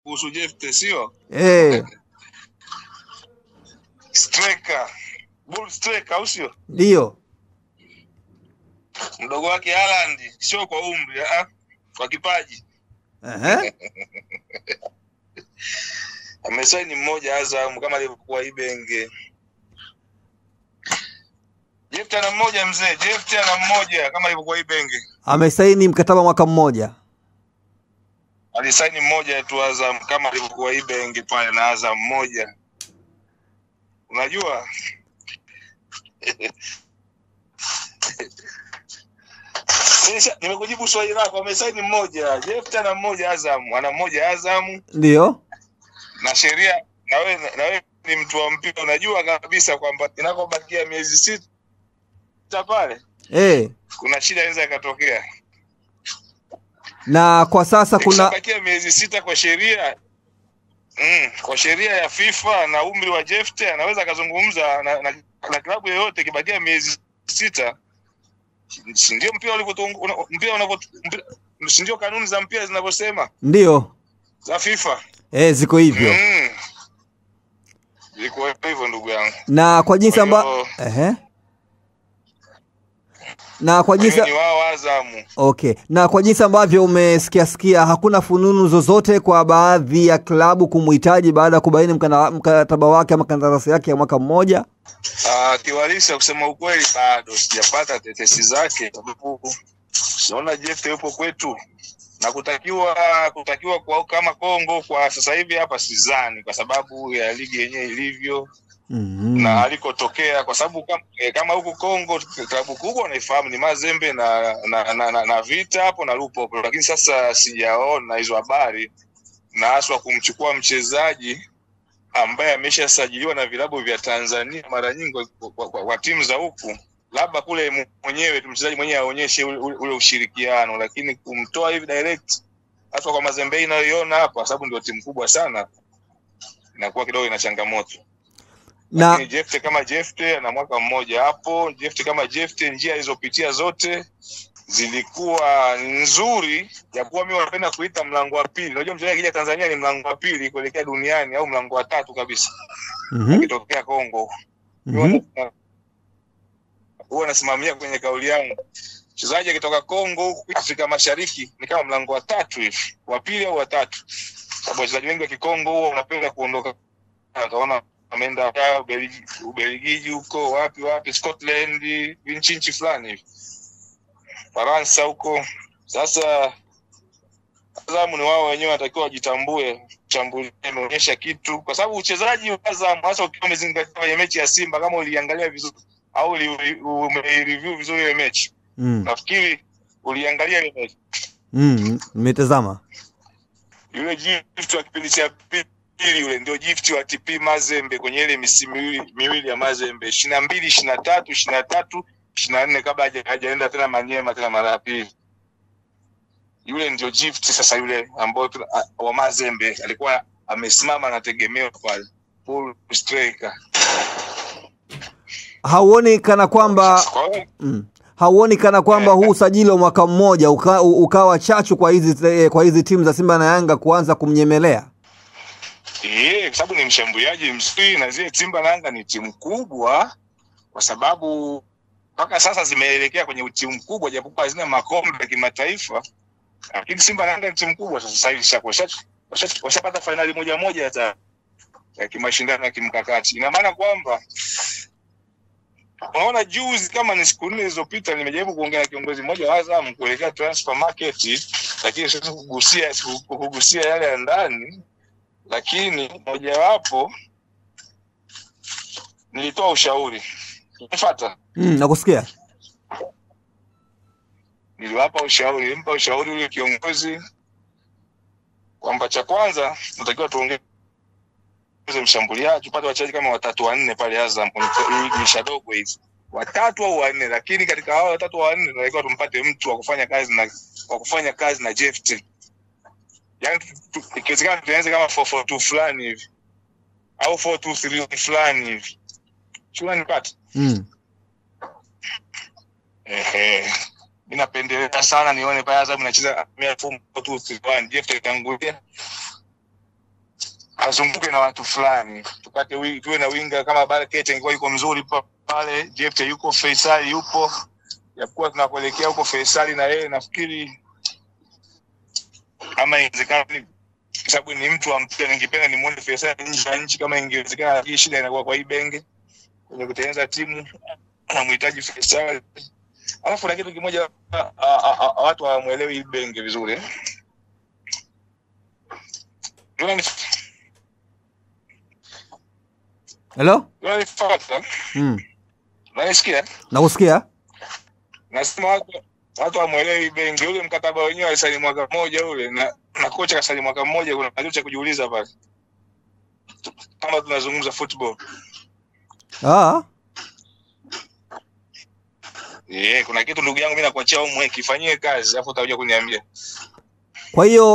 kuhusu Jefte sio? Striker. Bull striker au sio? Ndio. Mdogo wake Haaland sio kwa umri, kwa kipaji. Amesaini mmoja Azam kama alivyokuwa Ibenge. Jefte ana mmoja mzee, Jefte ana mmoja kama alivyokuwa Ibenge. Amesaini mkataba mwaka mmoja. Alisaini mmoja tu Azam kama alivyokuwa Ibenge pale na Azam mmoja. Unajua? Nimekujibu swali lako, amesaini mmoja. Jefte ana mmoja Azam, ana mmoja Azam. Ndio. Na sheria na wewe ni mtu wa mpira, unajua kabisa kwamba inakobakia miezi 6 pale. Kuna shida inaweza ikatokea. Na kwa sasa kuna bakia miezi 6 kwa sheria. Kwa sheria ya FIFA na umri wa Jefte anaweza kuzungumza na klabu yoyote kibakia miezi 6. Ndio mpira ndio kanuni za mpira zinavyosema. Ndio. Za FIFA. Ziko hivyo. Ziko hivyo ndugu yangu. Na kwa jinsi ambavyo na kwa jinsi na kwa jinsi ambavyo umesikia hakuna fununu zozote kwa baadhi ya klabu kumhitaji baada ya kubaini mkataba wake ama kandarasi yake ya mwaka mmoja. Kiwalisa kusema ukweli bado sijapata tetesi zake, sababu siona Jefte yupo kwetu na kutakiwa kwa kama Kongo kwa sasa hivi hapa sizani, kwa sababu ya ligi yenyewe ilivyo. Na alikotokea, kwa sababu kama huko Kongo klabu kubwa naifahamu ni Mazembe na Vita hapo na Lupo, lakini sasa sijaona hizo habari, na haswa kumchukua mchezaji ambaye ameshasajiliwa na vilabu vya Tanzania mara nyingi kwa timu za huku, labda kule mwenyewe mchezaji mwenyewe aonyeshe ule ushirikiano, lakini kumtoa hivi direct hasa kwa Mazembe inayoiona hapa, sababu ndio timu kubwa sana, inakuwa kidogo ina changamoto. Na Jefte kama Jefte na mwaka mmoja hapo, Jefte kama Jefte njia alizopitia zote zilikuwa nzuri, japokuwa mimi napenda kuita mlango wa pili. Unajua mchezaji akija Tanzania ni mlango wa pili kuelekea duniani au mlango wa 3 kabisa. Akitokea Kongo. Huwa nasimamia kwenye kauli yangu. Mchezaji akitoka Kongo huko Afrika Mashariki ni kama mlango wa 3 hivi, wa pili au wa 3. Sababu wachezaji wengi wa Kikongo huwa wanapenda kuondoka, utaona ameenda Ubelgiji huko wapi Scotland, nchi fulani hivi, Faransa huko. Sasa Azam ni wao wenyewe wanatakiwa wajitambue, chambulie imeonyesha kitu, kwa sababu uchezaji wa Azam hasa ukiwa umezingatia kwenye mechi ya Simba, kama uliangalia vizuri au umereview vizuri ile mechi. Nafikiri uliangalia ile mechi. Nimetazama. Yule gift wa kipindi cha pili yule ndio gift wa TP Mazembe kwenye ile misimu miwili ya Mazembe 22 23 24 kabla hajaenda tena Manyema tena mara ya pili. Yule ndio gift sasa, yule ambao wa Mazembe alikuwa amesimama anategemewa pale, full striker. Hauoni kana kwamba huu usajili wa mwaka mmoja ukawa chachu kwa hizi timu za Simba na Yanga kuanza kumnyemelea? Kwa sababu ni mshambuliaji mzuri, na zile Simba na Yanga ni timu kubwa, kwa sababu mpaka sasa zimeelekea kwenye timu kubwa japokuwa hazina makombe ya kimataifa, lakini Simba na Yanga ni timu kubwa. Sasa hivi washapata finali moja hata ya kimashindano ya kimkakati. Ina maana kwamba unaona, juzi kama ni siku 4 zilizopita nimejaribu kuongea na kiongozi mmoja wa Azam kuelekea transfer market, lakini siwezi kugusia yale ya ndani, lakini mojawapo nilitoa ushauri. Unafuata? Nakusikia. Nilimpa ushauri ule kiongozi kwamba cha kwanza tunatakiwa tuongeze mshambuliaji, tupate wachezaji kama 3 4 pale Azam kwenye ligi dogo hizi. 3 au 4, lakini katika hao 3 au 4 tunatakiwa tumpate mtu wa kufanya kazi na Jefte. Yaani ikiwezekana tuanze kama 4-4-2 fulani hivi au 4-2-3 fulani hivi. Chuna nipate. Mimi napendelea sana nione pale Azam inacheza 4-2-3-1, Jefte tangulia azunguke na watu fulani, tupate tuwe na winga kama Barkete ingekuwa yuko mzuri pale, Jephte yuko, Faisal yupo, yakuwa tunakuelekea huko Faisal na yeye nafikiri kama inawezekana, sababu ni mtu wa mpira, ningependa nimuone Faisal nje ya nchi kama ingewezekana. Hii shida inakuwa kwa Ibenge kwenye kutengeneza timu, anamhitaji Faisal. Alafu na kitu kimoja watu hawamuelewi Ibenge vizuri. Hello? Unanifuata? Unanisikia? Nakusikia. Nasema watu hawamuelewi Ibenge. Ule mkataba wenyewe alisaini mwaka mmoja ule, na kocha kasaini mwaka mmoja. Kuna kitu cha kujiuliza pale, kama tunazungumza football. Kuna kitu ndugu yangu mimi nakuachia wewe kifanyie kazi, afu utakuja kuniambia. Kwa hiyo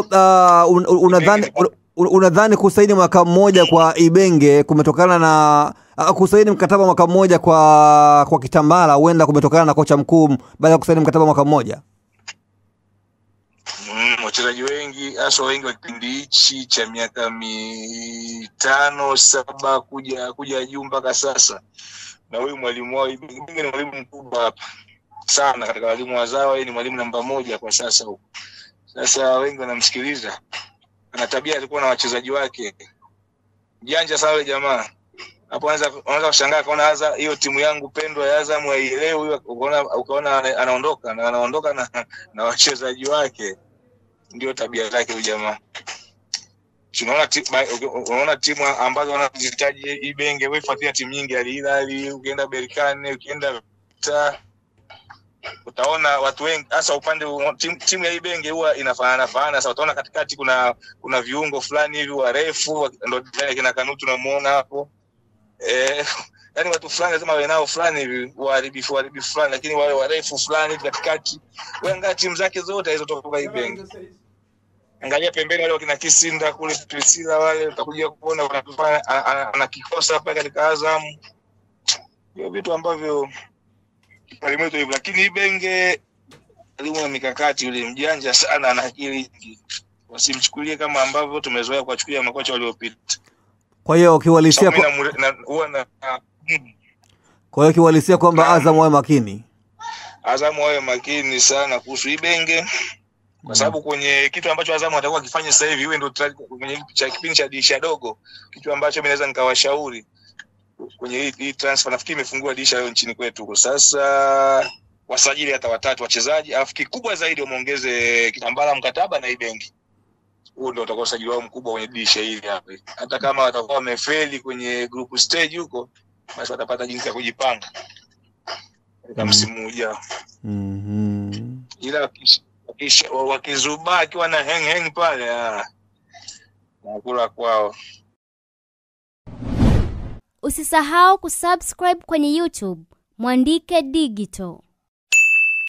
unadhani kusaini mwaka mmoja kwa Ibenge kumetokana na kusaini mkataba mwaka mmoja kwa Kitambala huenda kumetokana na kocha mkuu baada ya kusaini mkataba mwaka mmoja? Wachezaji wengi hasa wengi wa kipindi hichi cha miaka 5 7 kuja juu mpaka sasa, na huyu mwalimu wao Ibenge ni mwalimu mkubwa hapa sana katika walimu wazao, yeye ni mwalimu namba 1 kwa sasa huko. Sasa wengi wanamsikiliza, ana tabia alikuwa na wachezaji wake janja sana yule jamaa. Hapo anaweza kushangaa kaona hiyo timu yangu pendwa ya Azam haielewi, ukaona anaondoka na wachezaji wake. Ndio tabia yake huyu jamaa. Unaona timu ambazo wanahitaji Ibenge, wewe fuatia timu nyingi, Al-Hilal, ukienda Berkane, ukienda utaona watu wengi hasa upande timu ya Ibenge huwa inafanana. Sasa utaona katikati kuna viungo fulani hivi warefu, ndio kina Kanutu tunamuona hapo. Yaani watu fulani lazima wawe nao fulani hivi waharibifu fulani, lakini wale warefu fulani katikati. Wewe angalia timu zake zote hizo toka Ibenge. Angalia pembeni wale wakina Kisinda kule, Priscilla wale, utakuja kuona wanafanya anakikosa hapa katika Azam. Hiyo vitu ambavyo alimeto hivyo, lakini Ibenge aliona mikakati, yule mjanja sana, ana akili nyingi. Wasimchukulie kama ambavyo tumezoea kuwachukulia makocha waliopita. Kwa hiyo kiwalisia kiwalisia kwamba Azam wawe makini. Azam wawe makini sana kuhusu Ibenge. Kwa sababu kwenye kitu ambacho Azam atakuwa akifanya sasa hivi, iwe ndio kwenye kipindi cha dirisha dogo, kitu ambacho mimi naweza nikawashauri kwenye hii transfer, nafikiri imefungua dirisha leo nchini kwetu. Kwa sasa wasajili hata 3 wachezaji, afu kikubwa zaidi wamuongeze Kitambala mkataba na Ibenge. Huo ndio utakuwa usajili wao mkubwa kwenye dirisha hili hapa. Hata kama watakuwa wamefeli kwenye group stage huko, basi watapata jinsi ya kujipanga kama msimu ujao. Ila wakizubaa akiwa na hang pale, nakula kwao. Usisahau kusubscribe kwenye YouTube Mwandike Digital.